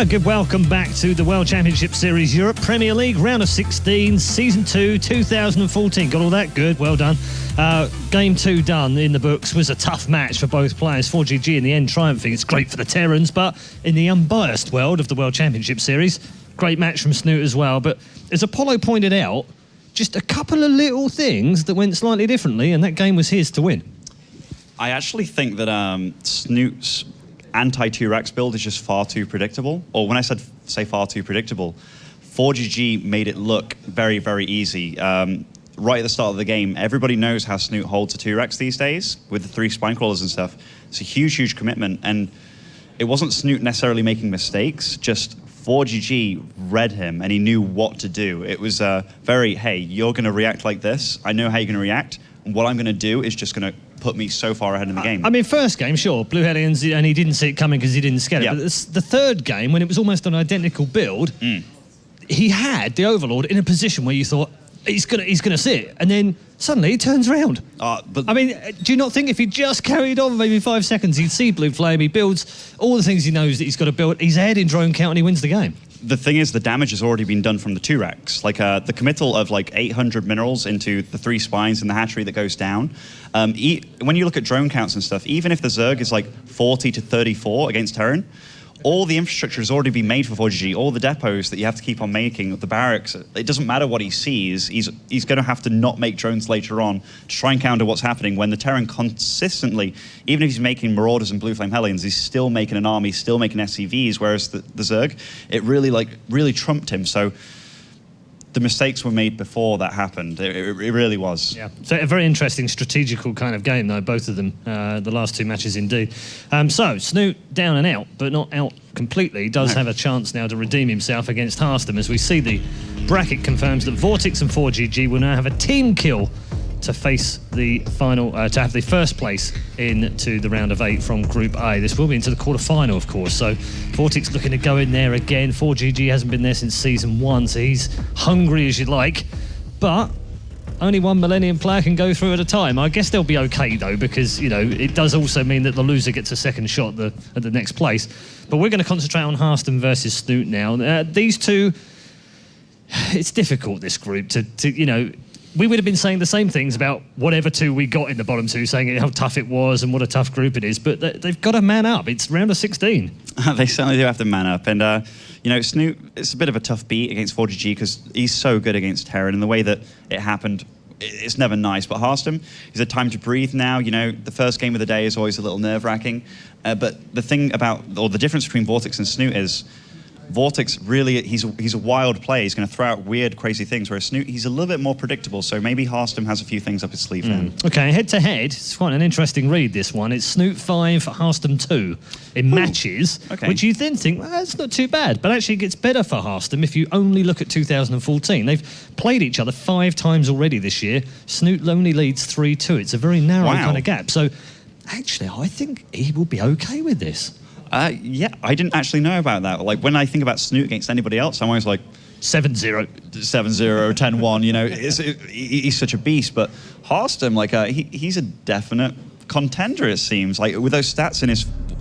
Good welcome back to the World Championship Series Europe Premier League, round of 16, Season 2, 2014. Got all that? Good, well done. Game 2 done in the books. Was a tough match for both players. 4GG in the end triumphing. It's great for the Terrans, but in the unbiased world of the World Championship Series, great match from Snute as well. But as Apollo pointed out, just a couple of little things that went slightly differently, and that game was his to win. I actually think that Snute's anti-2-Rex build is just far too predictable. Or when I say far too predictable, 4GG made it look very, very easy. Right at the start of the game, everybody knows how Snute holds a 2-Rex these days with the 3 spine crawlers and stuff. It's a huge, huge commitment. And it wasn't Snute necessarily making mistakes, just 4GG read him and he knew what to do. It was very, hey, you're going to react like this. I know how you're going to react. And what I'm going to do is just going to put me so far ahead in the game. I mean, first game, sure, Blue Hellions, and he didn't see it coming because he didn't scale it. But the third game, when it was almost an identical build, he had the Overlord in a position where you thought, he's gonna see it. And then suddenly he turns around. I mean, do you not think if he just carried on maybe 5 seconds, he'd see Blue Flame, he builds all the things he knows that he's got to build, he's ahead in drone count and he wins the game. The thing is, the damage has already been done from the 2-Rex. Like the committal of like 800 minerals into the 3 spines and the hatchery that goes down. When you look at drone counts and stuff, even if the Zerg is like 40 to 34 against Terran, all the infrastructure has already been made for 4GG. All the depots that you have to keep on making, the barracks, it doesn't matter what he sees. He's going to have to not make drones later on to try and counter what's happening when the Terran consistently, even if he's making Marauders and Blue Flame Hellions, he's still making an army, still making SCVs, whereas the Zerg, it really trumped him. So the mistakes were made before that happened. It really was. Yeah, so a very interesting strategical kind of game, though, both of them, the last 2 matches indeed. So, Snute down and out, but not out completely. He does have a chance now to redeem himself against Harstem, as we see the bracket confirms that Vortex and 4GG will now have a team kill to face the final, to have the first place into the round of 8 from Group A. This will be into the quarter-final, of course, so Vortex looking to go in there again. 4GG hasn't been there since Season 1, so he's hungry as you like, but only one Millennium player can go through at a time. I guess they'll be okay, though, because, you know, it does also mean that the loser gets a second shot at the next place. But we're going to concentrate on Harstem versus Snute now. These two, it's difficult, this group, to you know, we would have been saying the same things about whatever 2 we got in the bottom 2, saying how tough it was and what a tough group it is, but they've got to man up. It's round of 16. They certainly do have to man up, and you know, Snute, it's a bit of a tough beat against 4GG because he's so good against Terran, and the way that it happened, it's never nice. But Harstem, he's had time to breathe now. You know, the first game of the day is always a little nerve-wracking, but the thing about, or the difference between Vortex and Snute is, Vortex really, he's a wild player. He's going to throw out weird, crazy things, whereas Snute, he's a little bit more predictable, so maybe Harstem has a few things up his sleeve then. Okay, head-to-head, it's quite an interesting read, this one. It's Snute 5, Harstem 2 in matches, which you then think, well, that's not too bad, but actually it gets better for Harstem if you only look at 2014. They've played each other 5 times already this year. Snute only leads 3-2. It's a very narrow kind of gap. So, actually, I think he will be okay with this. Yeah, I didn't actually know about that. Like, when I think about Snute against anybody else, I'm always like 7-0, 10-1, you know, he's such a beast. But Harstem, like, he's a definite contender, it seems. Like, with those stats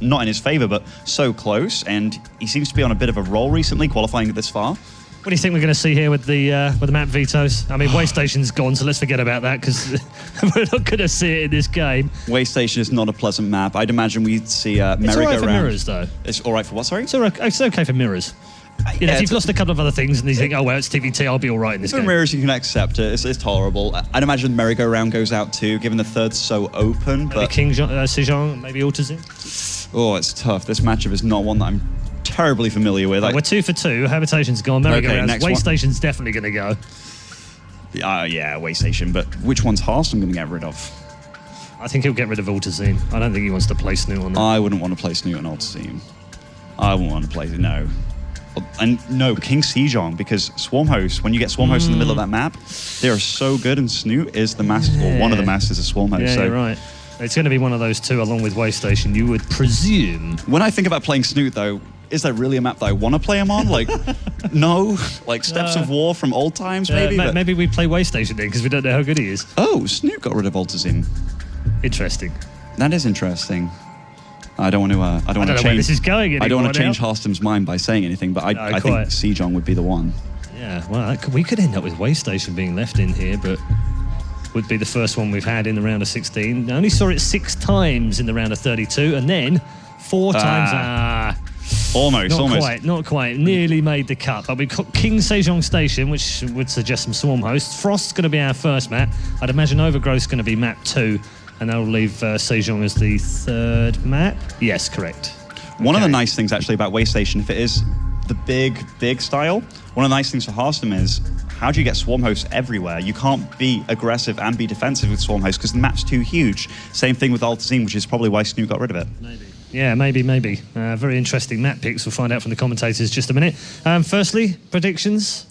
not in his favor, but so close, and he seems to be on a bit of a roll recently, qualifying this far. What do you think we're going to see here with the map vetoes? I mean, Waystation's gone, so let's forget about that because we're not going to see it in this game. Waystation is not a pleasant map. I'd imagine we'd see merry-go-round. It's all right for mirrors, though. It's all right for what, sorry? It's okay for mirrors. You know, if you've lost a couple of other things and you think, oh, well, it's TVT, I'll be all right in this game. For mirrors, you can accept it. It's tolerable. I'd imagine merry-go-round goes out too, given the third's so open. Maybe King Sejong, maybe Altazin. Oh, it's tough. This matchup is not one that I'm terribly familiar with. We're 2 for 2. Habitation's gone. Merry-go-round. Waystation's definitely going to go. Yeah, Waystation. But which one's Harstem going to get rid of? I think he'll get rid of Altazin. I don't think he wants to play Snute on that. I wouldn't want to play Snute on Altazin. I wouldn't want to play it, no. And no, King Sejong, because Swarm Host, when you get Swarm Host in the middle of that map, they are so good, and Snute is the master, or one of the masters of Swarm Host. Yeah, so. You're right. It's going to be one of those 2 along with Waystation, you would presume. When I think about playing Snute, though, is there really a map that I want to play him on? Like, no? Like Steps of War from old times, maybe? Maybe we play Waystation then, because we don't know how good he is. Oh, Snute got rid of Altazin. Interesting. That is interesting. I don't want to. I don't want to change. Where this is going anymore. I don't want to change now. Harstem's mind by saying anything, but I think Sejong would be the one. Yeah, well, we could end up with WCS being left in here, but would be the first one we've had in the round of 16. I only saw it 6 times in the round of 32, and then 4 times. Almost. Not quite. Nearly made the cut. But we've got King Sejong Station, which would suggest some swarm hosts. Frost's going to be our first map. I'd imagine Overgrowth's going to be map 2, and that'll leave Sejong as the 3rd map. Yes, correct. One of the nice things actually about WCS, if it is the big style, one of the nice things for Harstem is, how do you get swarm hosts everywhere? You can't be aggressive and be defensive with swarm hosts because the map's too huge. Same thing with Altazine, which is probably why Snute got rid of it. Maybe. Yeah, maybe. Very interesting map picks. We'll find out from the commentators just a minute. Firstly, predictions.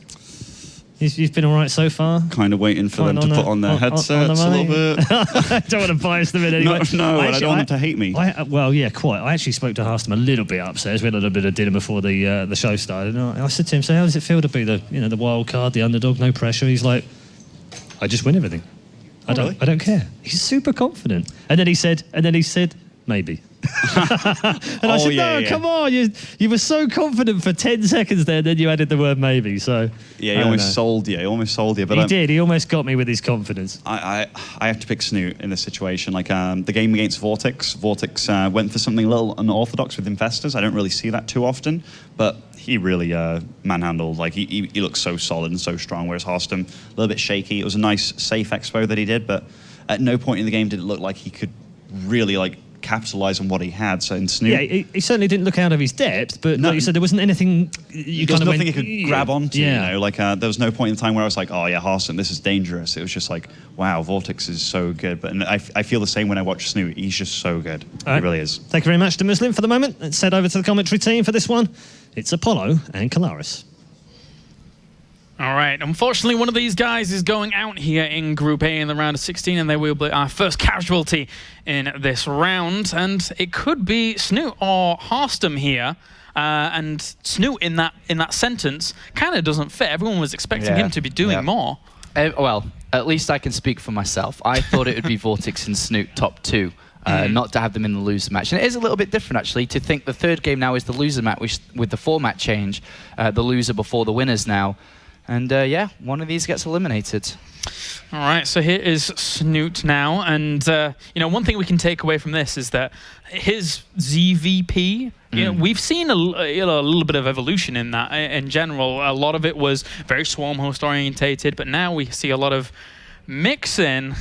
You've been all right so far? Kind of waiting for them to put on their headsets a little bit. I don't want to bias them in any way. No, I don't want them to hate me. Well, yeah, quite. I actually spoke to Harstem a little bit upstairs. We had a little bit of dinner before the show started. And I said to him, so how does it feel to be the wild card, the underdog, no pressure? He's like, I just win everything. I don't care. He's super confident. And then he said, maybe. And I said, no, come on. You were so confident for 10 seconds there, then you added the word maybe. So yeah, he almost sold you. But he did. He almost got me with his confidence. I have to pick Snute in this situation. Like the game against Vortex went for something a little unorthodox with Infestors. I don't really see that too often, but he really manhandled. Like he looks so solid and so strong, whereas Harstem, a little bit shaky. It was a nice, safe expo that he did, but at no point in the game did it look like he could really capitalize on what he had. So in Snute, yeah, he certainly didn't look out of his depth, but like you said, there wasn't anything he could grab onto. Yeah. There was no point in time where I was like, oh yeah, Harstem, this is dangerous. It was just like, wow, Vortex is so good. But I feel the same when I watch Snute. He's just so good. He really is. Thank you very much to Muslim for the moment. Let's head over to the commentary team for this one. It's Apollo and Kalaris. All right, unfortunately, one of these guys is going out here in Group A in the round of 16, and they will be our first casualty in this round. And it could be Snute or Harstem here. And Snute in that sentence kind of doesn't fit. Everyone was expecting him to be doing more. Well, at least I can speak for myself. I thought it would be Vortex and Snute top 2. Not to have them in the loser match. And it is a little bit different, actually, to think the 3rd game now is the loser match, with the format change, the loser before the winners now. And yeah, one of these gets eliminated. All right, so here is Snute now. And, one thing we can take away from this is that his ZVP, we've seen a little bit of evolution in that in general. A lot of it was very swarm host orientated, but now we see a lot of mixing.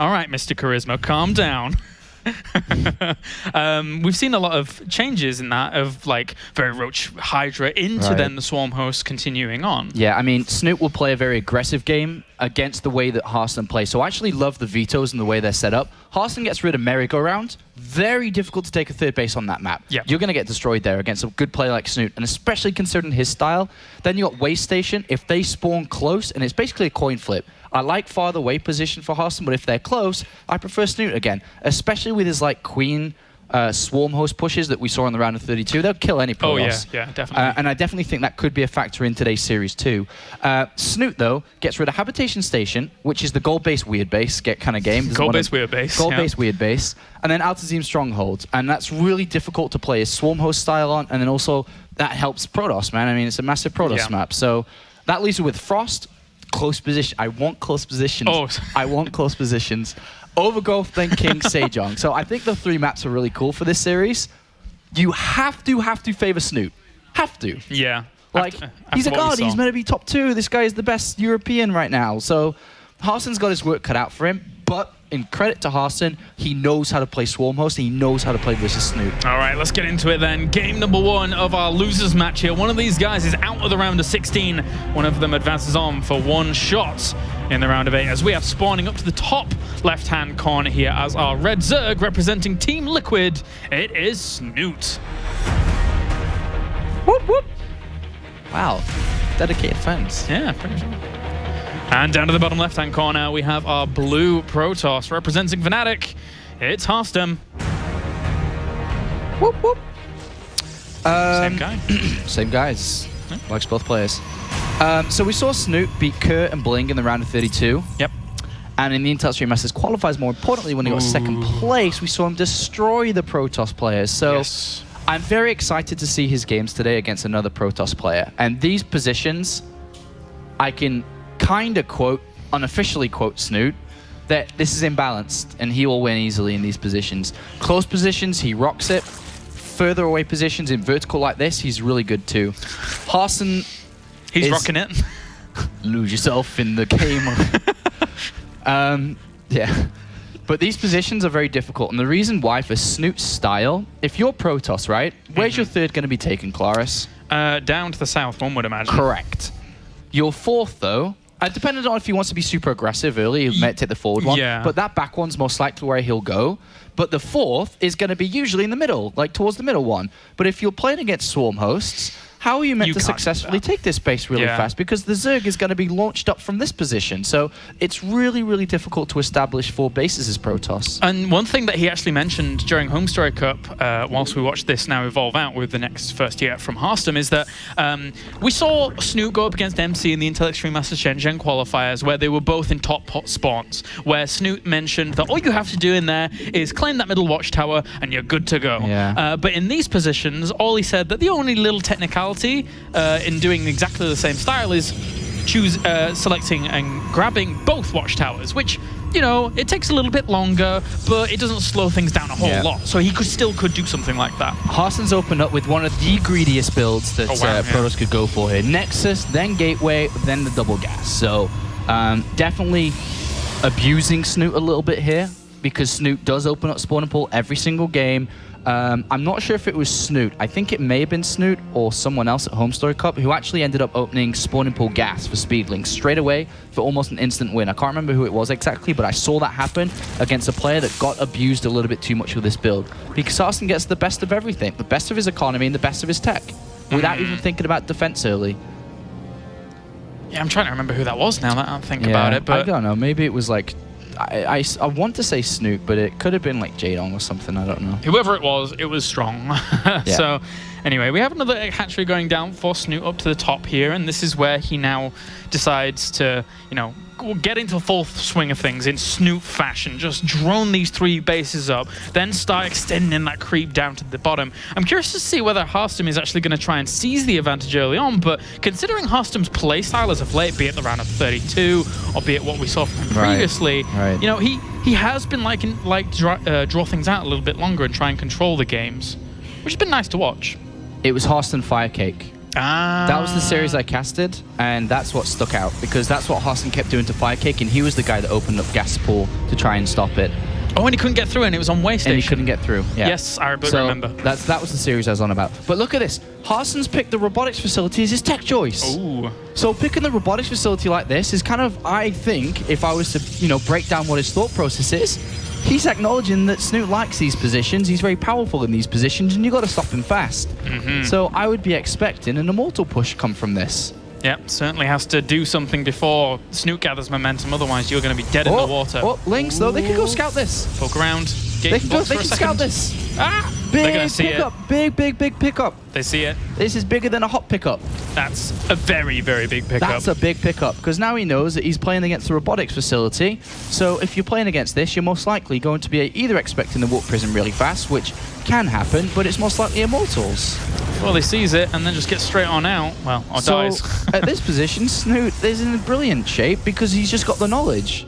All right, Mr. Charisma, calm down. We've seen a lot of changes in that, of very Roach Hydra into then the Swarm host continuing on. Yeah, I mean, Snute will play a very aggressive game against the way that Harstem plays. So I actually love the vetoes and the way they're set up. Harstem gets rid of merry-go-round. Very difficult to take a 3rd base on that map. Yep. You're going to get destroyed there against a good player like Snute, and especially considering his style. Then you got Waste Station. If they spawn close, and it's basically a coin flip. I like farther away position for Harstem, but if they're close, I prefer Snute again, especially with his Queen swarm host pushes that we saw in the round of 32. They'll kill any Protoss. Oh yeah, definitely. And I definitely think that could be a factor in today's series too. Snute though gets rid of Habitation Station, which is the gold-based weird base kind of game. Gold-based weird base. Gold-based weird base, and then Altazine Stronghold, and that's really difficult to play his swarm host style on, and then also that helps Protoss, man. I mean, it's a massive Protoss map, so that leaves you with Frost. Close position. I want close positions. I want close positions. Overgrowth, then King, Sejong. So I think the 3 maps are really cool for this series. You have to favor Snute. Have to. Yeah. He's a god. He's meant to be top 2. This guy is the best European right now. So Harstem's got his work cut out for him. But in credit to Harstem, he knows how to play Swarm Host. He knows how to play versus Snute. All right, let's get into it then. Game number 1 of our losers match here. One of these guys is out of the round of 16. One of them advances on for 1 shot in the round of 8, as we are spawning up to the top left-hand corner here as our Red Zerg representing Team Liquid. It is Snute. Whoop, whoop. Wow, dedicated fans. Yeah, pretty sure. And down to the bottom left-hand corner, we have our blue Protoss representing Fnatic. It's Harstem. Whoop, whoop. Same guy. Same guys. Likes both players. So we saw Snute beat Kurt and Bling in the round of 32. Yep. And in the Intel Extreme Masters qualifiers, more importantly, when he got second place, we saw him destroy the Protoss players. So I'm very excited to see his games today against another Protoss player. And these positions, I can kind of quote, unofficially quote Snute, that this is imbalanced and he will win easily in these positions. Close positions, he rocks it. Further away positions in vertical like this, he's really good too. Harstem, he's rocking it. Lose yourself in the game. Yeah. But these positions are very difficult, and the reason why for Snute's style, if you're Protoss, right, where's your third going to be taken, Claris? Down to the south, one would imagine. Correct. Your fourth, though, depending on if he wants to be super aggressive early, he might take the forward one, but that back one's most likely where he'll go. But the fourth is going to be usually in the middle, like towards the middle one. But if you're playing against Swarm hosts, how are you meant to successfully take this base really fast? Because the Zerg is going to be launched up from this position. So it's really, really difficult to establish 4 bases as Protoss. And one thing that he actually mentioned during Home Story Cup, whilst we watched this now evolve out with the next first year from Harstem, is that we saw Snute go up against MC in the Intel Extreme Masters Sejong qualifiers, where they were both in top pot spawns, where Snute mentioned that all you have to do in there is claim that middle watchtower and you're good to go. But in these positions, all he said that the only little technicality in doing exactly the same style is selecting and grabbing both watchtowers, which, you know, it takes a little bit longer, but it doesn't slow things down a whole lot. So he still could do something like that. Harstem's opened up with one of the greediest builds that Protoss could go for here. Nexus, then Gateway, then the double gas. So definitely abusing Snute a little bit here, because Snute does open up spawn and pull every single game. I'm not sure if it was Snute. I think it may have been Snute or someone else at Home Story Cup who actually ended up opening spawn and pull gas for Speedlings straight away for almost an instant win. I can't remember who it was exactly, but I saw that happen against a player that got abused a little bit too much with this build. Because Harstem gets the best of everything, the best of his economy and the best of his tech, without even thinking about defense early. Yeah, I'm trying to remember who that was now that I think about it. But I don't know. Maybe it was like... I want to say Snute, but it could have been like Sejong or something. I don't know. Whoever it was strong. So anyway, we have another hatchery going down for Snute up to the top here, and this is where he now decides to, you know, get into the full swing of things in Snute fashion. Just drone these 3 bases up, then start extending that creep down to the bottom. I'm curious to see whether Harstem is actually going to try and seize the advantage early on, but considering Harstem's playstyle as of late, be it the round of 32, or be it what we saw from him previously, you know, he has been draw things out a little bit longer and try and control the games, which has been nice to watch. It was Harstem Firecake. That was the series I casted, and that's what stuck out, because that's what Harstem kept doing to Firecake, and he was the guy that opened up gas pool to try and stop it. Oh, and he couldn't get through, and it was on way station. And he couldn't get through. Yes, I remember. That was the series I was on about. But look at this. Harstem's picked the robotics facility as his tech choice. Ooh. So picking the robotics facility like this is kind of, I think, if I was to, you know, break down what his thought process is, he's acknowledging that Snute likes these positions, he's very powerful in these positions, and you've got to stop him fast. So I would be expecting an immortal push come from this. Yep, certainly has to do something before Snute gathers momentum, otherwise you're going to be dead in the water. Oh, Lynx, though, they can go scout this. Poke around. They can scout this. Ah! Big pickup. Big pickup. They see it. This is bigger than a hot pickup. That's a very, very big pickup. That's a big pickup, because now he knows that he's playing against the robotics facility. So if you're playing against this, you're most likely going to be either expecting the warp prism really fast, which can happen, but it's most likely immortals. Well, he sees it and then just gets straight on out. Well, or dies. At this position, Snute is in a brilliant shape because he's just got the knowledge.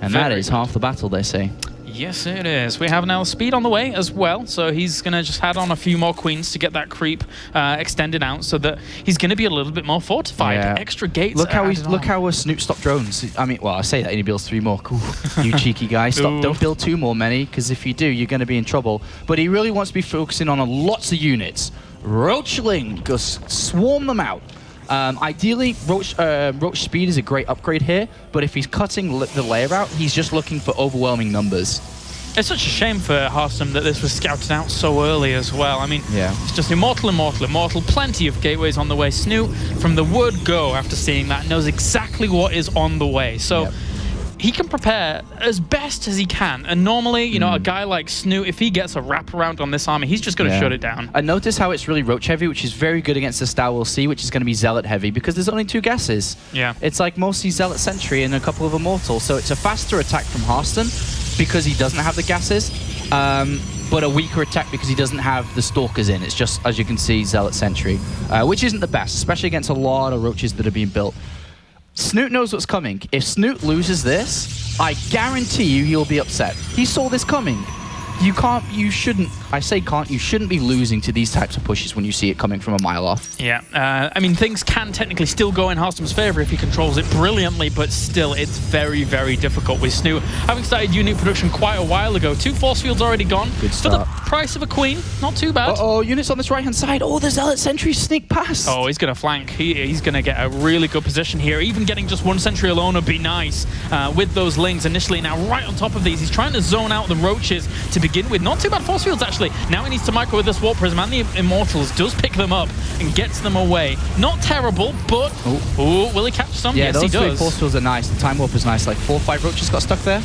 And that is half the battle, they say. Yes, it is. We have now speed on the way as well, so he's going to just add on a few more queens to get that creep extended out, so that he's going to be a little bit more fortified. Extra gates. Look how Snute stopped drones. I mean, well, I say that and he builds 3 more. Cool. You cheeky guy. Don't build 2 more, many, because if you do, you're going to be in trouble. But he really wants to be focusing on lots of units. Ro16, just swarm them out. Ideally, Roach speed is a great upgrade here, but if he's cutting the layer out, he's just looking for overwhelming numbers. It's such a shame for Harstem that this was scouted out so early as well. I mean, it's just immortal. Plenty of gateways on the way. Snute, from the word go after seeing that, knows exactly what is on the way. So he can prepare as best as he can. And normally, you know, a guy like Snute, if he gets a wraparound on this army, he's just going to shut it down. And notice how it's really roach heavy, which is very good against the style we'll see, which is going to be zealot heavy, because there's only 2 gases. Yeah. It's like mostly zealot sentry and a couple of immortal, so it's a faster attack from Harstem because he doesn't have the gases, but a weaker attack because he doesn't have the stalkers in. It's just, as you can see, zealot sentry, which isn't the best, especially against a lot of roaches that are being built. Snute knows what's coming. If Snute loses this, I guarantee you he'll be upset. He saw this coming. You shouldn't be losing to these types of pushes when you see it coming from a mile off. Yeah, I mean, things can technically still go in Harstem's favor if he controls it brilliantly, but still, it's very, very difficult with Snute. Having started unit production quite a while ago, 2 force fields already gone. Good start. For the price of a queen, not too bad. Uh-oh, units on this right-hand side. Oh, the zealot sentry sneak past. Oh, he's going to flank. He's going to get a really good position here. Even getting just 1 sentry alone would be nice with those lings initially. Now, right on top of these, he's trying to zone out the roaches to begin with. Not too bad force fields, actually. Now he needs to micro with this warp prism, and the immortals does pick them up and gets them away. Not terrible, but will he catch some? Yeah, yes, he those does. 3 force fields are nice. The time warp is nice. Like 4 or 5 roaches got stuck there.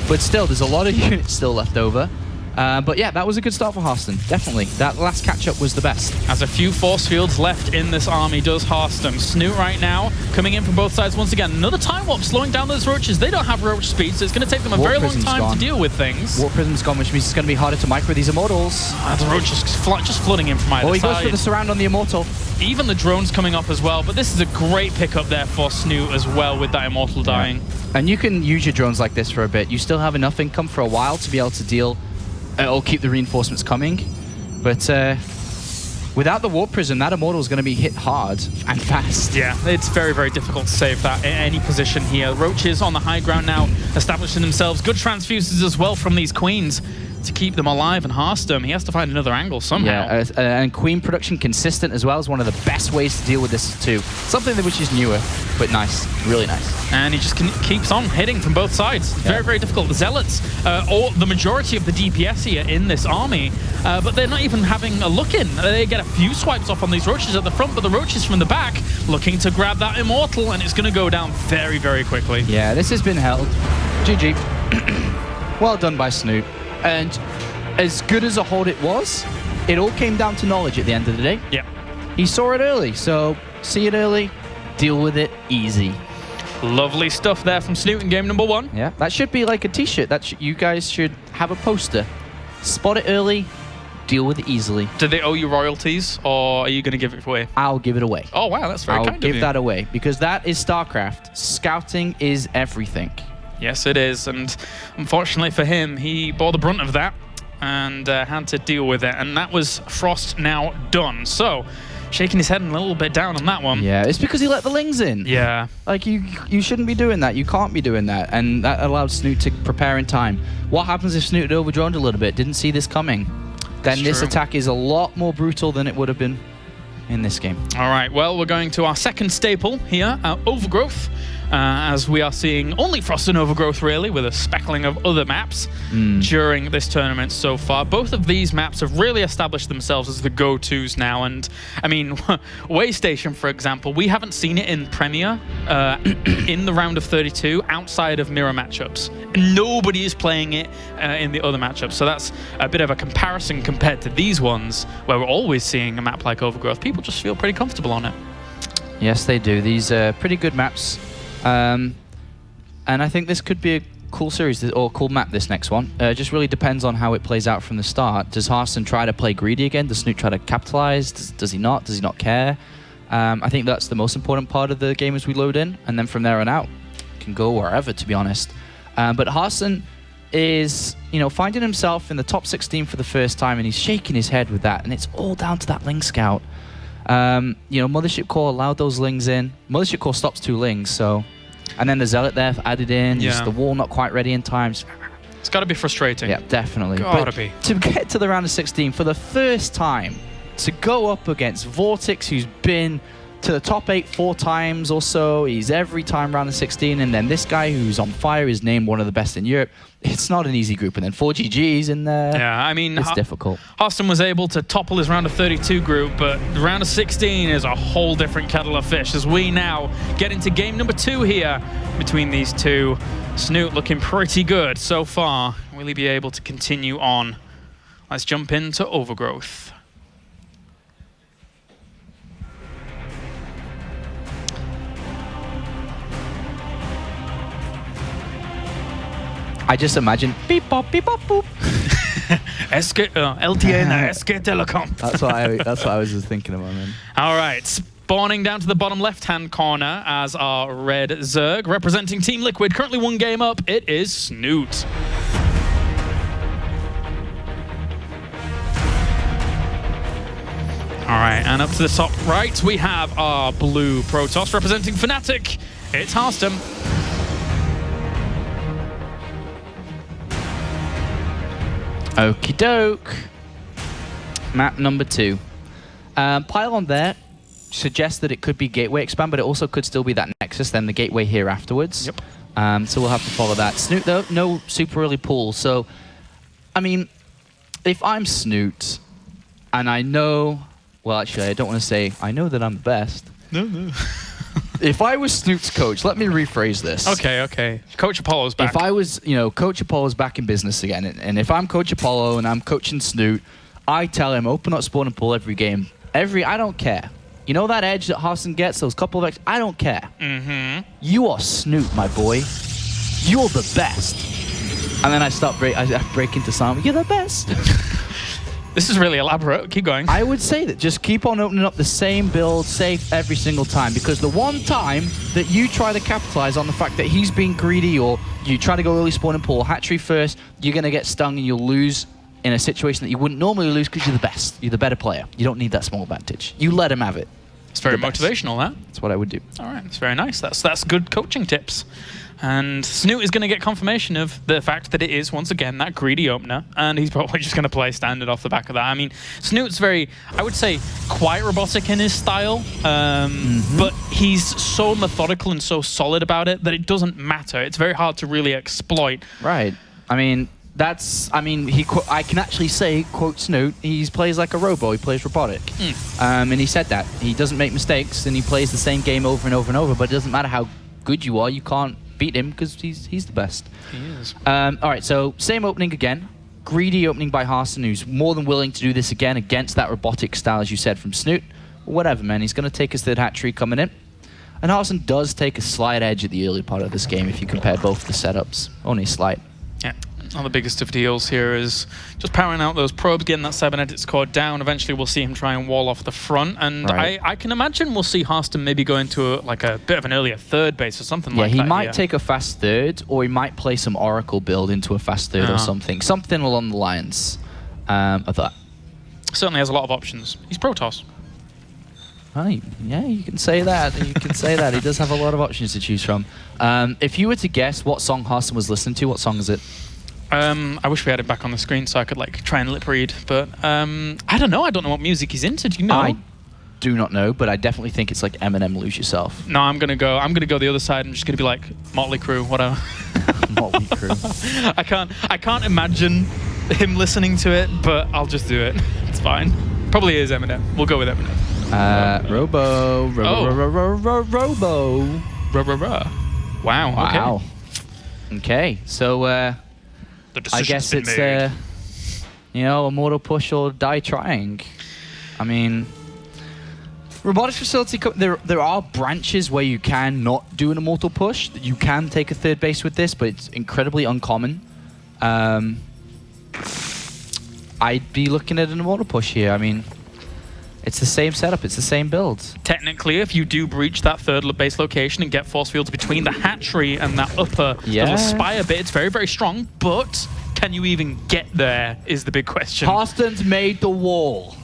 But still, there's a lot of units still left over. But yeah, that was a good start for Harstem. Definitely. That last catch-up was the best. As a few force fields left in this army does Harstem. Snute right now coming in from both sides once again. Another time warp slowing down those roaches. They don't have roach speed, so it's going to take them a very long time to deal with things. Warp prism's gone, which means it's going to be harder to micro these immortals. The roach is just flooding in from either side. He goes for the surround on the immortal. Even the drone's coming up as well, but this is a great pickup there for Snute as well with that immortal dying. And you can use your drones like this for a bit. You still have enough income for a while to be able to deal or keep the reinforcements coming. But without the warp prism, that immortal is going to be hit hard and fast. Yeah, it's very, very difficult to save that in any position here. Roaches on the high ground now, establishing themselves. Good transfuses as well from these queens to keep them alive. And Harstem, he has to find another angle somehow. Yeah, and queen production consistent as well is one of the best ways to deal with this too. Something which is newer, but nice, really nice. And he just keeps on hitting from both sides. Very, very difficult. The zealots, or the majority of the DPS here in this army, but they're not even having a look in. They get a few swipes off on these roaches at the front, but the roaches from the back looking to grab that immortal, and it's going to go down very, very quickly. Yeah, this has been held. GG. Well done by Snute. And as good as a hold it was, it all came down to knowledge at the end of the day. Yeah. He saw it early, so see it early, deal with it easy. Lovely stuff there from Snute in game number 1. Yeah, that should be like a t-shirt. You guys should have a poster. Spot it early, deal with it easily. Do they owe you royalties, or are you going to give it away? I'll give it away. Oh, wow, that's very kind of you. I'll give that away, because that is StarCraft. Scouting is everything. Yes, it is, and unfortunately for him, he bore the brunt of that and had to deal with it, and that was Frost now done. So, shaking his head a little bit down on that one. Yeah, it's because he let the lings in. Yeah. Like, you shouldn't be doing that. You can't be doing that, and that allowed Snute to prepare in time. What happens if Snute had overdroned a little bit, didn't see this coming? Then this attack is a lot more brutal than it would have been in this game. All right, well, we're going to our second staple here, Overgrowth. As we are seeing only Frost and Overgrowth, really, with a speckling of other maps during this tournament so far. Both of these maps have really established themselves as the go-tos now. And, I mean, Waystation, for example, we haven't seen it in Premier in the round of 32 outside of mirror matchups. Nobody is playing it in the other matchups. So that's a bit of a comparison compared to these ones, where we're always seeing a map like Overgrowth. People just feel pretty comfortable on it. Yes, they do. These are pretty good maps. And I think this could be a cool series, or cool map, this next one. Just really depends on how it plays out from the start. Does Harstem try to play greedy again? Does Snute try to capitalize? Does he not? Does he not care? I think that's the most important part of the game as we load in, and then from there on out, can go wherever, to be honest. But Harstem is, finding himself in the top 16 for the first time, and he's shaking his head with that, and it's all down to that Ling Scout. Mothership Core allowed those Lings in. Mothership Core stops 2 Lings, so... And then the Zealot there added in, just the wall not quite ready in time. It's got to be frustrating. Yeah, definitely. Gotta be. To get to the round of 16 for the first time, to go up against Vortex, who's been to the top 8 4 times or so. He's every time around the 16. And then this guy who's on fire is named one of the best in Europe. It's not an easy group. And then 4GGs in there. Yeah, I mean, it's difficult. Harstem was able to topple his round of 32 group, but the round of 16 is a whole different kettle of fish as we now get into game number 2 here between these two. Snute looking pretty good so far. Will he be able to continue on? Let's jump into Overgrowth. I just imagine beep bop boop. LTA and SK Telecom. That's what I was just thinking about, man. All right, spawning down to the bottom left-hand corner as our red Zerg, representing Team Liquid, currently 1 game up. It is Snute. All right, and up to the top right, we have our blue Protoss representing Fnatic. It's Harstem. Okie doke. Map number 2. Pylon there suggests that it could be Gateway Expand, but it also could still be that Nexus, then the Gateway here afterwards. Yep. So we'll have to follow that. Snute, though, no super early pull. So, I mean, if I'm Snute, and I know... Well, actually, I don't want to say I know that I'm the best. No. If I was Snute's coach, let me rephrase this. Okay. Coach Apollo's back. If I was, Coach Apollo's back in business again, and if I'm Coach Apollo and I'm coaching Snute, I tell him, open up spawn and pull every game. I don't care. You know that edge that Harstem gets, those couple of I don't care. Mm-hmm. You are Snute, my boy. You're the best. And then I break into song. You're the best. This is really elaborate. Keep going. I would say that just keep on opening up the same build safe every single time, because the one time that you try to capitalize on the fact that he's being greedy, or you try to go early spawn and pull hatchery first, you're going to get stung and you'll lose in a situation that you wouldn't normally lose because you're the best. You're the better player. You don't need that small advantage. You let him have it. It's very motivational, that. That's what I would do. All right, that's very nice. That's good coaching tips. And Snute is going to get confirmation of the fact that it is, once again, that greedy opener, and he's probably just going to play standard off the back of that. I mean, Snute's very, I would say, quite robotic in his style, but he's so methodical and so solid about it that it doesn't matter. It's very hard to really exploit. Right. I mean, I can actually say, quote Snute, he plays like a robo, he plays robotic. And he said that. He doesn't make mistakes, and he plays the same game over and over and over, but it doesn't matter how good you are, you can't beat him because he's the best. He is. All right, so same opening again. Greedy opening by Harstem, who's more than willing to do this again against that robotic style, as you said, from Snute. Whatever, man. He's going to take his third hatchery coming in. And Harstem does take a slight edge at the early part of this game if you compare both the setups. Only slight. Yeah. Not the biggest of deals here is just powering out those probes, getting that cybernetic score down. Eventually we'll see him try and wall off the front, and right. I can imagine we'll see Harstem maybe go into a bit of an earlier third base or something like that. Yeah, he might take a fast third, or he might play some Oracle build into a fast third or something. Something along the lines of that. Certainly has a lot of options. He's Protoss. Right. Yeah, you can say that. You can say that. He does have a lot of options to choose from. If you were to guess what song Harstem was listening to, what song is it? I wish we had it back on the screen so I could try and lip read, but I don't know. I don't know what music he's into. Do you know? I do not know, but I definitely think it's like Eminem, Lose Yourself. No, I'm gonna go the other side. I'm just gonna be like Motley Crue, whatever. Motley Crue. I can't imagine him listening to it, but I'll just do it. It's fine. Probably is Eminem. We'll go with Eminem. Robo. Wow. Okay, so I guess it's a mortal push or die trying. I mean, robotics facility. There are branches where you can not do an immortal push. You can take a third base with this, but it's incredibly uncommon. I'd be looking at an immortal push here. I mean, it's the same setup, it's the same build. Technically, if you do breach that third base location and get force fields between the hatchery and that upper little spire bit, it's very, very strong, but can you even get there is the big question. Harstem's made the wall.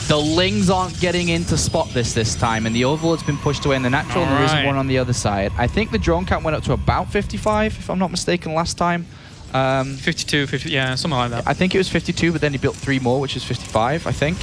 The Lings aren't getting in to spot this time, and the Overlord's been pushed away in the natural, and there isn't one on the other side. I think the drone count went up to about 55, if I'm not mistaken, last time. 52, 50, yeah, something like that. I think it was 52, but then he built 3 more, which is 55, I think.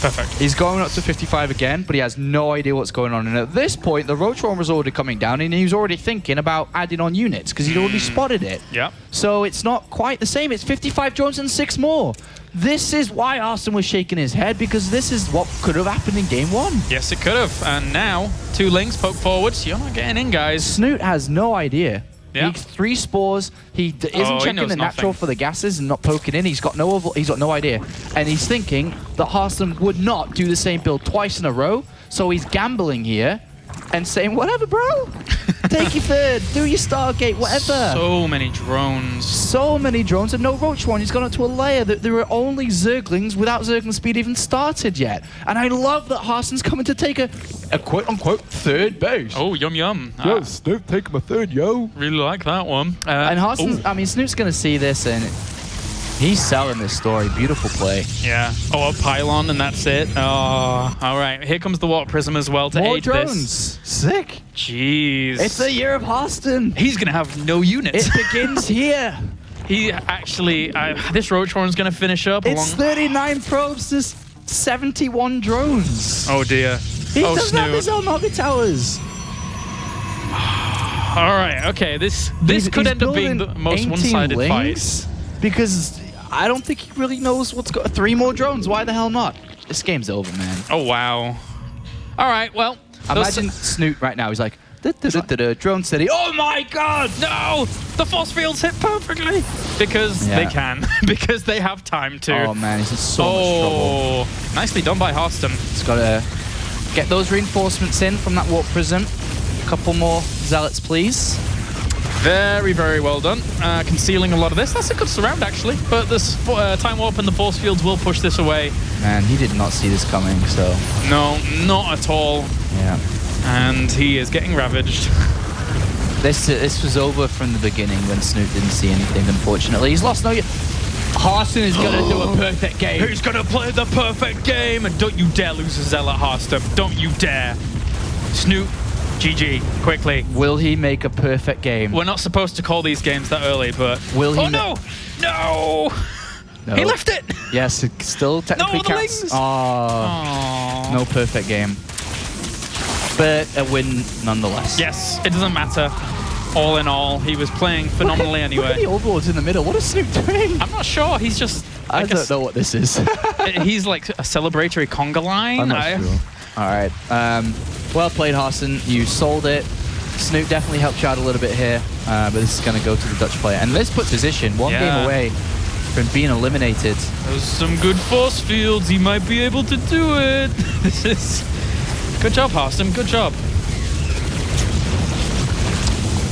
Perfect. He's going up to 55 again, but he has no idea what's going on. And at this point, the Ro16 was already coming down, and he was already thinking about adding on units because he'd already spotted it. Yeah. So it's not quite the same. It's 55 drones and 6 more. This is why Harstem was shaking his head, because this is what could have happened in game 1. Yes, it could have. And now, 2 links, poke forwards. You're not getting in, guys. Snute has no idea. Yeah. He's 3 spores. He isn't checking the natural for the gases and not poking in. He's got no idea. And he's thinking that Harstem would not do the same build twice in a row. So he's gambling here and saying, whatever, bro. Take your third. Do your Stargate, whatever. So many drones. So many drones and no Ro16. He's gone up to a layer that there are only Zerglings without Zergling speed even started yet. And I love that Harstem's coming to take a quote-unquote third base. Oh, yum yum. Yo, Snute, take my third, yo. Really like that one. And Harstem's, I mean, Snoot's going to see this and he's selling this story. Beautiful play. Yeah. Oh, a pylon and that's it. Oh, all right. Here comes the Warp Prism as well to More aid drones. this. Sick. Jeez. It's the year of Harstem. He's going to have no units. It begins here. He actually, this Ro16's going to finish up. It's 39 probes to 71 drones. Oh, dear. He doesn't have his own Mega Towers. All right, okay. This could end up being the most one-sided fight. Because I don't think he really knows what's got 3 more drones. Why the hell not? This game's over, man. Oh, wow. All right, well. Imagine Snute right now. He's like, drone steady. Oh my god! No! The force fields hit perfectly! Because they can. Because they have time to. Oh man, he's in so much trouble. Nicely done by Harstem. He's got to get those reinforcements in from that Warp Prism. A couple more Zealots, please. Very, very well done. Concealing a lot of this. That's a good surround, actually. But this Time Warp and the force fields will push this away. Man, he did not see this coming, so... No, not at all. Yeah. And he is getting ravaged. This was over from the beginning when Snute didn't see anything, unfortunately. He's lost no... Harstem is going to do a perfect game. He's going to play the perfect game. And don't you dare lose a Zealot, Harstem. Don't you dare. Snute, GG, quickly. Will he make a perfect game? We're not supposed to call these games that early, but... Will he? Oh, no! No! No. He left it! Yes, it still technically counts. Oh, no perfect game. But a win nonetheless. Yes, it doesn't matter. All in all, he was playing phenomenally anyway. Look at the overlords in the middle. What is Snute doing? I'm not sure. He's just... I don't know what this is. He's like a celebratory conga line. I'm not sure. All right. Well played, Harstem. You sold it. Snute definitely helped you out a little bit here, but this is going to go to the Dutch player. And this puts position one game away from being eliminated. There's some good force fields. He might be able to do it. This is... Good job, Harstem. Good job.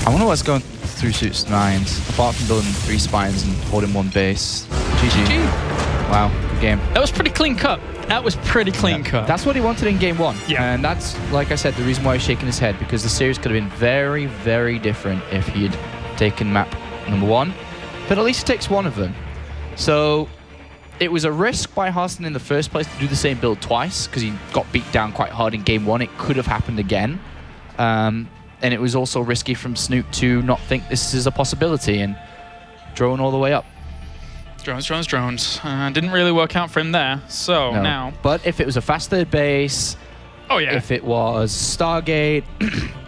I wonder what's going through Suit's minds, apart from building 3 spines and holding 1 base. GG. Wow, good game. That was pretty clean cut. That was pretty clean cut. That's what he wanted in game 1. Yeah. And that's, like I said, the reason why he's shaking his head, because the series could have been very, very different if he'd taken map number 1. But at least he takes 1 of them. So it was a risk by Harstem in the first place to do the same build twice, because he got beat down quite hard in game 1. It could have happened again. And it was also risky from Snute to not think this is a possibility and drone all the way up. Drones. Didn't really work out for him there. So now... But if it was a fast third base... Oh, yeah. If it was Stargate,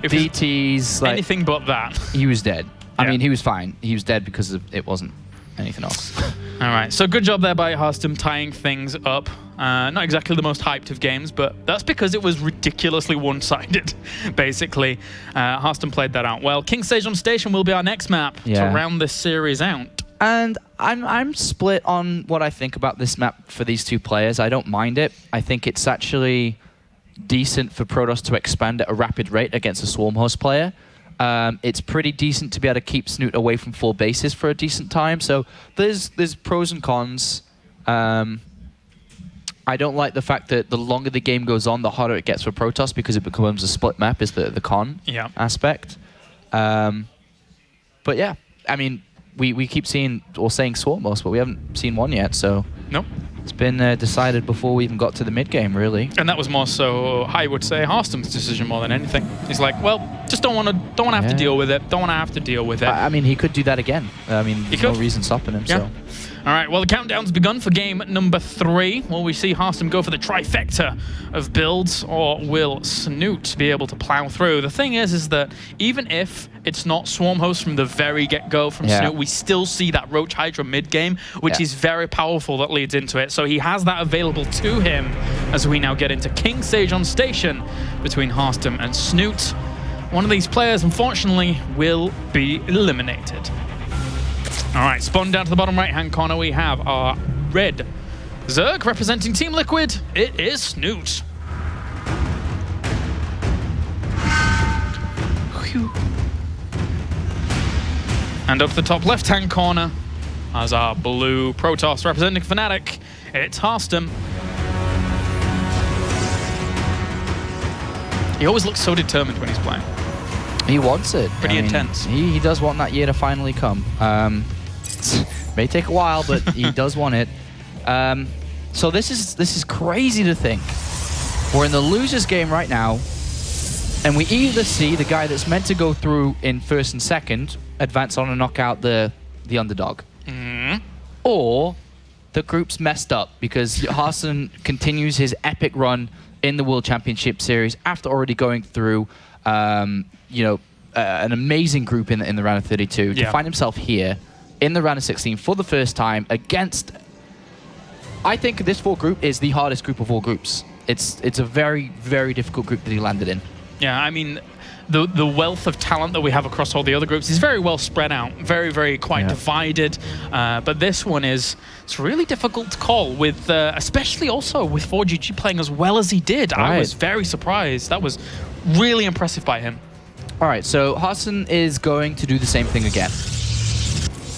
DTs... Like, anything but that. He was dead. Yeah. I mean, he was fine. He was dead because it wasn't anything else. All right. So good job there by Harstem tying things up. Not exactly the most hyped of games, but that's because it was ridiculously one-sided, basically. Harstem played that out well. King Sejong Station will be our next map to round this series out. And I'm split on what I think about this map for these 2 players. I don't mind it. I think it's actually decent for Protoss to expand at a rapid rate against a Swarm host player. It's pretty decent to be able to keep Snute away from 4 bases for a decent time. So there's pros and cons. I don't like the fact that the longer the game goes on, the harder it gets for Protoss because it becomes a split map is the con aspect. But yeah, I mean, we keep seeing or saying Swarm most, but we haven't seen one yet. So nope. It's been decided before we even got to the mid game, really. And that was more so, I would say, Harstem's decision more than anything. He's like, well, just don't want to have to deal with it. Don't want to have to deal with it. I mean, he could do that again. I mean, there's no reason stopping him. So. All right, well, the countdown's begun for game number 3. Will we see Harstem go for the trifecta of builds, or will Snute be able to plow through? The thing is that even if it's not Swarm Host from the very get-go from Snute, we still see that Roach Hydra mid-game, which is very powerful, that leads into it. So he has that available to him as we now get into King Sejong Station between Harstem and Snute. One of these players, unfortunately, will be eliminated. All right, spawn down to the bottom right-hand corner, we have our red Zerg representing Team Liquid. It is Snute. Whew. And up the top left-hand corner, as our blue Protoss representing Fnatic, it's Harstem. He always looks so determined when he's playing. He wants it. Pretty intense. He does want that year to finally come. May take a while, but he does want it. So this is crazy to think. We're in the loser's game right now, and we either see the guy that's meant to go through in first and second advance on and knock out the underdog, or the group's messed up because Harstem continues his epic run in the World Championship Series after already going through, an amazing group in the round of 32 to find himself here in the round of 16 for the first time against. I think this 4 group is the hardest group of all groups. It's a very, very difficult group that he landed in. Yeah, I mean, the wealth of talent that we have across all the other groups is very well spread out, very quite divided. But this one it's really difficult to call, with especially also with 4GG playing as well as he did. I was very surprised. That was really impressive by him. All right, so Harstem is going to do the same thing again.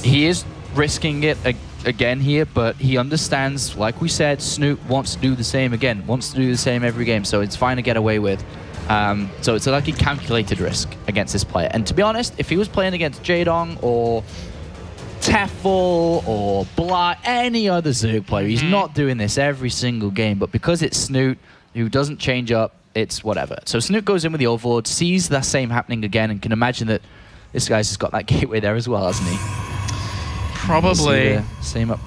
He is risking it again here, but he understands, like we said, Snute wants to do the same again, wants to do the same every game, so it's fine to get away with. So it's like a calculated risk against this player. And to be honest, if he was playing against Sejong or Teffel or Blah, any other Zerg player, he's not doing this every single game. But because it's Snute, who doesn't change up, it's whatever. So Snute goes in with the Overlord, sees that same happening again, and can imagine that this guy's just got that gateway there as well, hasn't he? Probably. Same up.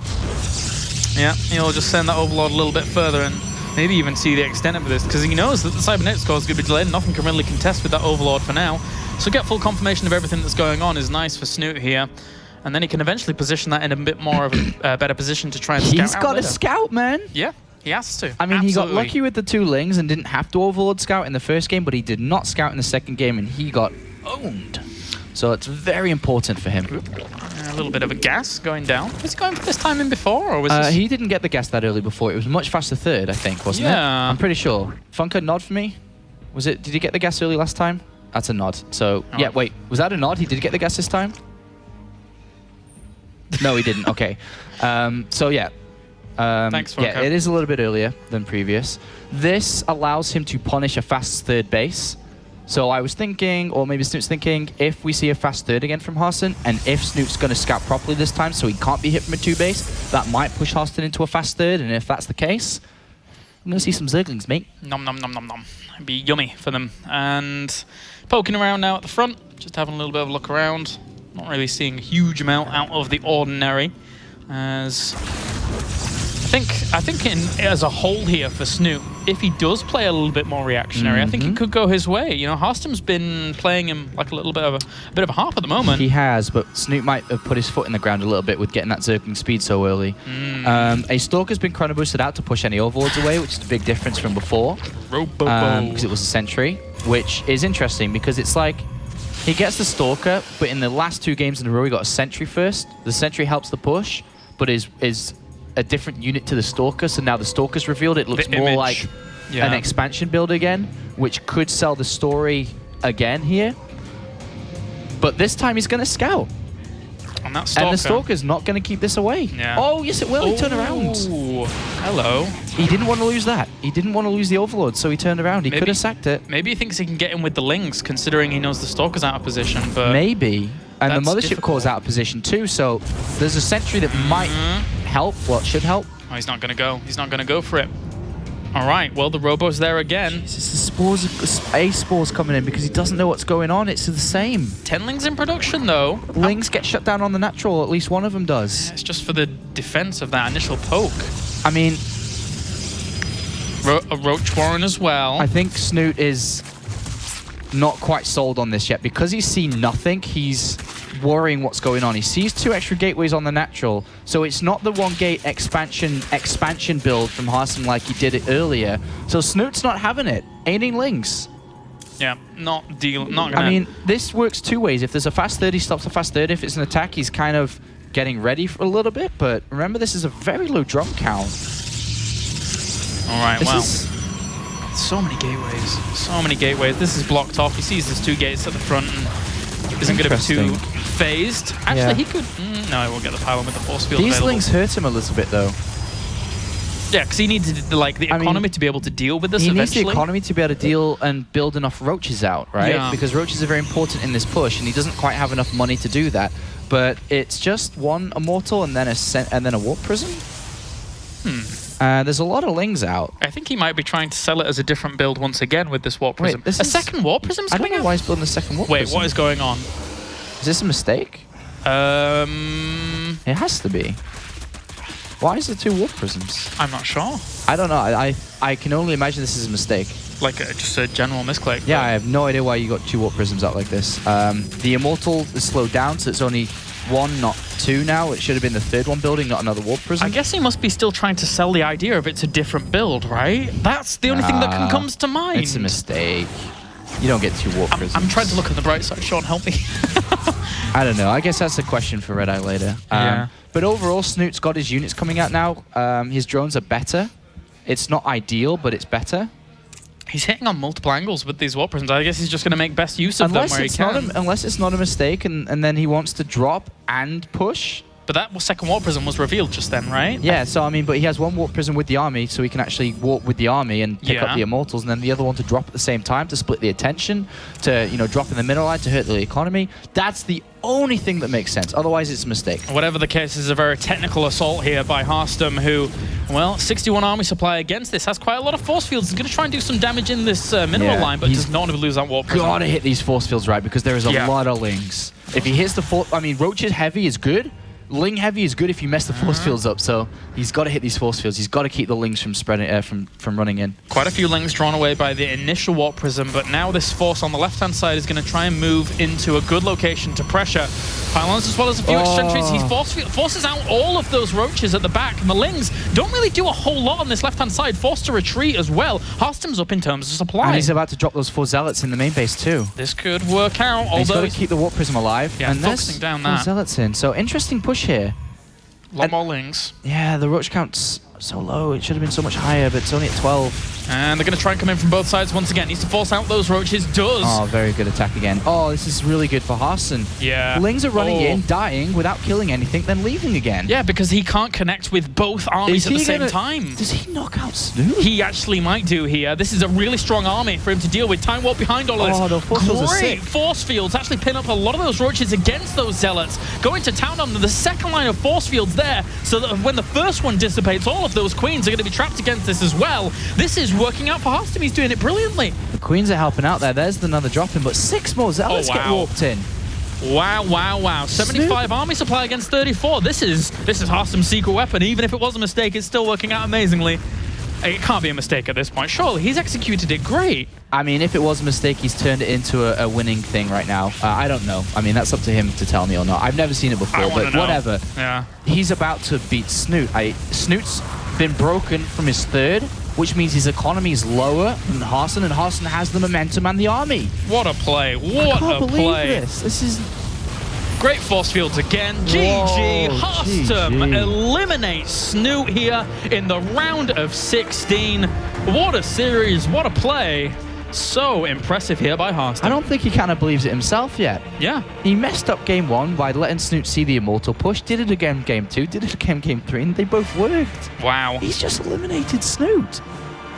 Yeah, he'll just send that Overlord a little bit further and maybe even see the extent of this, because he knows that the Cybernetics score is going to be delayed and nothing can really contest with that Overlord for now. So get full confirmation of everything that's going on is nice for Snute here. And then he can eventually position that in a bit more of a better position to try and scout. He's got a scout, man. Yeah, he has to. I mean, he got lucky with the 2 Lings and didn't have to Overlord scout in the first game, but he did not scout in the second game, and he got owned. So it's very important for him. A little bit of a gas going down. Was he going for this time in before, or was this... He didn't get the gas that early before. It was much faster third, I think, wasn't it? I'm pretty sure. Funka, nod for me. Was it? Did he get the gas early last time? That's a nod. So yeah, wait, was that a nod? He did get the gas this time? No, he didn't. Okay. So yeah. Thanks, Funka. Yeah, it is a little bit earlier than previous. This allows him to punish a fast third base. So I was thinking, or maybe Snute's thinking, if we see a fast third again from Harstem, and if Snute's going to scout properly this time so he can't be hit from a 2 base, that might push Harstem into a fast third, and if that's the case, I'm going to see some Zerglings, mate. Nom nom nom nom nom. It'd be yummy for them. And poking around now at the front, just having a little bit of a look around. Not really seeing a huge amount out of the ordinary, as... I think as a whole here for Snute, if he does play a little bit more reactionary, I think it could go his way. You know, Harstem's been playing him like a little bit of a harp at the moment. He has, but Snute might have put his foot in the ground a little bit with getting that Zergling speed so early. A Stalker's been chrono boosted out to push any Overlords away, which is a big difference from before. Because it was a Sentry, which is interesting because it's like he gets the Stalker, but in the last 2 games in a row he got a Sentry first. The Sentry helps the push, but is a different unit to the Stalker, so now the Stalker's revealed. It looks more like an expansion build again, which could sell the story again here. But this time he's going to scout. And that Stalker. And the Stalker's not going to keep this away. Yeah. Oh, yes it will. He turned around. Hello. He didn't want to lose that. He didn't want to lose the Overlord, so he turned around. He could have sacked it. Maybe he thinks he can get in with the Lings, considering he knows the Stalker's out of position. But maybe. And the Mothership Core's out of position too, so there's a Sentry that might help, should help. Oh, he's not going to go. He's not going to go for it. All right, well, the Robo's there again. Jesus, the Spores coming in because he doesn't know what's going on. It's the same. 10 Lings in production, though. Lings get shut down on the natural, at least one of them does. Yeah, it's just for the defense of that initial poke. I mean... A Roach Warren as well. I think Snute is not quite sold on this yet. Because he's seen nothing, he's worrying what's going on. He sees 2 extra gateways on the natural, so it's not the 1 gate expansion build from Harstem like he did it earlier. So Snute's not having it. Aiding Lings. Yeah, not gonna... I mean, this works 2 ways. If there's a fast 30, stops a fast 30. If it's an attack, he's kind of getting ready for a little bit. But remember, this is a very low drum count. All right, wow. So many gateways. So many gateways. This is blocked off. He sees there's 2 gates at the front and isn't going to be too phased. Actually, he could... no, he won't get the pylon with the force field These available. Lings hurt him a little bit, though. Yeah, because he needs like the economy to be able to deal with this he eventually. Needs the economy to be able to deal and build enough roaches out, right? Yeah. Because roaches are very important in this push, and he doesn't quite have enough money to do that. But it's just 1 Immortal and then a Warp Prism. There's a lot of Lings out. I think he might be trying to sell it as a different build once again with this Warp Prism. Wait, second Warp Prism's coming out? I don't know why he's building a second Warp Wait, Prism. what is going on? Is this a mistake? It has to be. Why is there 2 Warp Prisms? I'm not sure. I don't know. I can only imagine this is a mistake. Like just a general misclick. Yeah, I have no idea why you got 2 Warp Prisms out like this. The Immortal is slowed down, so it's only 1, not 2 now. It should have been the 3rd one building, not another Warp Prism. I guess he must be still trying to sell the idea of it's a different build, right? That's the only thing that comes to mind. It's a mistake. You don't get 2 Warp Prisms. I'm trying to look on the bright side. Sean, help me. I don't know. I guess that's a question for Red Eye later. Yeah. But overall, Snute's got his units coming out now. His drones are better. It's not ideal, but it's better. He's hitting on multiple angles with these Warp Prisms. I guess he's just going to make best use of them where he can. Unless it's not a mistake and then he wants to drop and push. But that second Warp Prism was revealed just then, right? Yeah, so I mean, but he has 1 Warp Prism with the army, so he can actually warp with the army and pick up the Immortals, and then the other one to drop at the same time to split the attention, to, you know, drop in the middle line to hurt the economy. That's the only thing that makes sense. Otherwise, it's a mistake. Whatever the case, is a very technical assault here by Harstem, who, well, 61 army supply against this, has quite a lot of force fields. He's going to try and do some damage in this mineral line, but does not want to lose that Warp Prism. Gotta hit these force fields right, because there is a lot of Lings. If he hits the I mean, Roaches heavy is good. Ling heavy is good if you mess the force fields up, so he's got to hit these force fields. He's got to keep the Lings from spreading, from running in. Quite a few Lings drawn away by the initial Warp Prism, but now this force on the left-hand side is going to try and move into a good location to pressure pylons, as well as a few extra sentries. He forces out all of those Roaches at the back, and the Lings don't really do a whole lot on this left-hand side, forced to retreat as well. Harstem's up in terms of supply. And he's about to drop those 4 Zealots in the main base too. This could work out, although... He's got to keep the Warp Prism alive. Yeah, and focusing down 4 that. Zealots in. So interesting push here. A lot more Lings. Yeah, the Roach count's so low. It should have been so much higher, but it's only at 12. And they're going to try and come in from both sides once again. Needs to force out those Roaches. Does. Oh, very good attack again. Oh, this is really good for Harstem. Yeah. Lings are running in, dying without killing anything, then leaving again. Yeah, because he can't connect with both armies at the same time. Does he knock out Snute? He actually might do here. This is a really strong army for him to deal with. Time Warp behind all of this. Oh, the force fields are sick. Great force fields. Actually pin up a lot of those Roaches against those Zealots. Going to town on the second line of force fields there, so that when the first one dissipates, all of those Queens are going to be trapped against this as well. This is working out for Harstem. He's doing it brilliantly. The Queens are helping out there. There's another drop in, but 6 more Zealots get warped in. Wow, wow, wow. 75 army supply against 34. This is Harstem's secret weapon. Even if it was a mistake, it's still working out amazingly. It can't be a mistake at this point. Surely, he's executed it great. I mean, if it was a mistake, he's turned it into a winning thing right now. I don't know. I mean, that's up to him to tell me or not. I've never seen it before, but whatever. Yeah. He's about to beat Snute. Snute's been broken from his 3rd, which means his economy is lower than Harstem, and Harstem has the momentum and the army. What a play. What I can't a believe play. This is... Great force fields again. GG. Harstem eliminates Snute here in the round of 16. What a series. What a play. So impressive here by Harstem. I don't think he kind of believes it himself yet. Yeah. He messed up game 1 by letting Snute see the Immortal push, did it again game 2, did it again game 3, and they both worked. Wow. He's just eliminated Snute.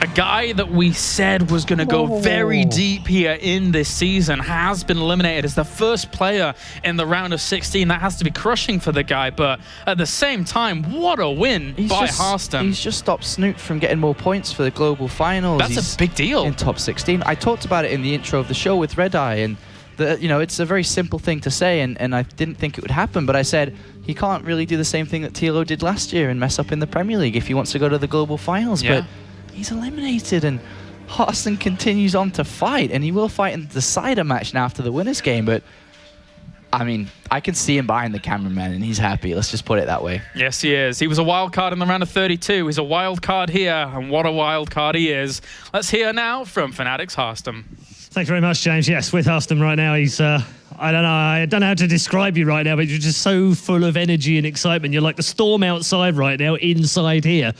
A guy that we said was going to go very deep here in this season has been eliminated as the first player in the round of 16. That has to be crushing for the guy, but at the same time, what a win by Harstem. He's just stopped Snute from getting more points for the global finals. That's a big deal. In top 16. I talked about it in the intro of the show with Red Eye, and it's a very simple thing to say, and I didn't think it would happen, but I said he can't really do the same thing that TLO did last year and mess up in the Premier League if he wants to go to the global finals. Yeah. But he's eliminated, and Harstem continues on to fight, and he will fight in the decider match now after the winners game. But I mean, I can see him behind the cameraman, and he's happy. Let's just put it that way. Yes, he is. He was a wild card in the round of 32. He's a wild card here, and what a wild card he is. Let's hear now from Fnatic's Harstem. Thanks very much, James. Yes, with Harstem right now, he's, I don't know how to describe you right now, but you're just so full of energy and excitement. You're like the storm outside right now, inside here.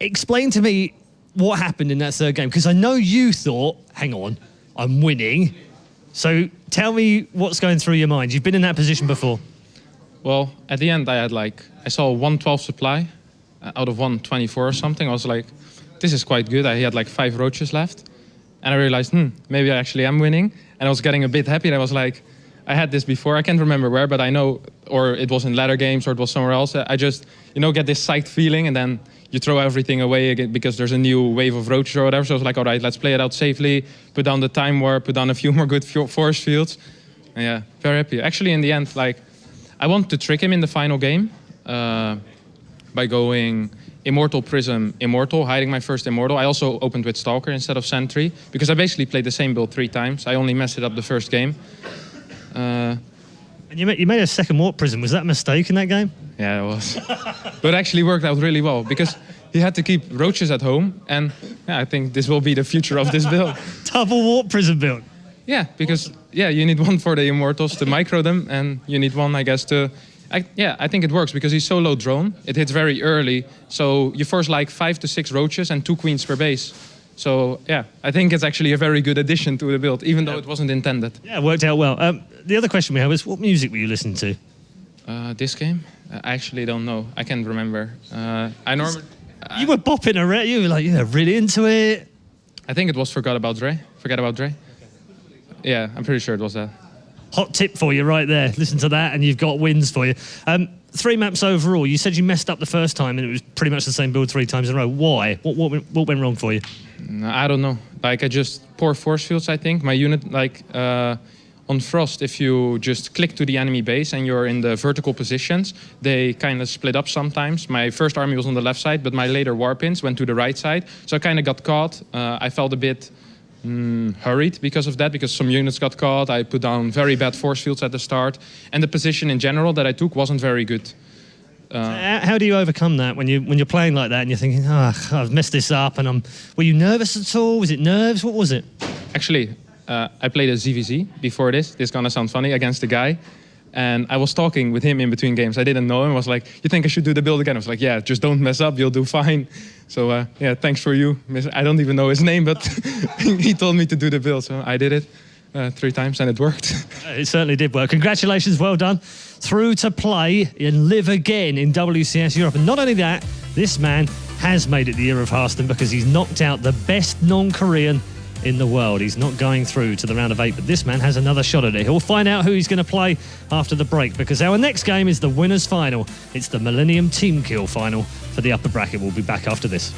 Explain to me what happened in that third game, because I know you thought, hang on, I'm winning. So tell me what's going through your mind. You've been in that position before. Well, at the end, I saw 112 supply out of 124 or something. I was like, this is quite good. I had like 5 roaches left. And I realized, maybe I actually am winning. And I was getting a bit happy. And I was like, I had this before. I can't remember where, but I know, or it was in ladder games, or it was somewhere else. I just, get this psyched feeling, and then you throw everything away again because there's a new wave of roaches or whatever. So I was like, all right, let's play it out safely, put down the time warp, put down a few more good force fields. And yeah, very happy. Actually, in the end, I wanted to trick him in the final game by going Immortal, Prism, Immortal, hiding my first Immortal. I also opened with Stalker instead of Sentry, because I basically played the same build 3 times. I only messed it up the first game. And you made a second Warp Prism. Was that a mistake in that game? Yeah, it was. But it actually worked out really well, because he had to keep roaches at home, and yeah, I think this will be the future of this build. Double Warp Prism build. Yeah, because you need one for the Immortals to micro them, and you need one, I guess, to... I think it works because he's so low drone. It hits very early, so you force like 5 to 6 roaches and 2 queens per base. So yeah, I think it's actually a very good addition to the build, even though it wasn't intended. Yeah, it worked out well. The other question we have is, what music were you listening to? This game? I actually don't know. I can't remember. You were bopping around. You were like, really into it. I think it was Forget About Dre. Okay. Yeah, I'm pretty sure it was that. Hot tip for you right there. Listen to that and you've got wins for you. 3 maps overall. You said you messed up the first time and it was pretty much the same build 3 times in a row. Why? What went wrong for you? I don't know. I just poor force fields, I think. My unit, on Frost, if you just click to the enemy base and you're in the vertical positions, they kind of split up sometimes. My first army was on the left side, but my later warpins went to the right side. So I kind of got caught. I felt a bit hurried because of that, because some units got caught. I put down very bad force fields at the start, and the position in general that I took wasn't very good. How do you overcome that when you're playing like that and you're thinking, I've messed this up? And were you nervous at all? Was it nerves? What was it? Actually, I played a ZVZ before this. This is gonna sound funny, against a guy. And I was talking with him in between games. I didn't know him. I was like, you think I should do the build again? I was like, yeah, just don't mess up. You'll do fine. So yeah, thanks for you. I don't even know his name, but he told me to do the build. So I did it 3 times and it worked. It certainly did work. Congratulations, well done. Through to play and live again in WCS Europe. And not only that, this man has made it the year of Harstem because he's knocked out the best non-Korean in the world. He's not going through to the round of 8, but this man has another shot at it. He'll find out who he's going to play after the break, because our next game is the winners final. It's the Millennium Team Kill final for the upper bracket. We'll be back after this.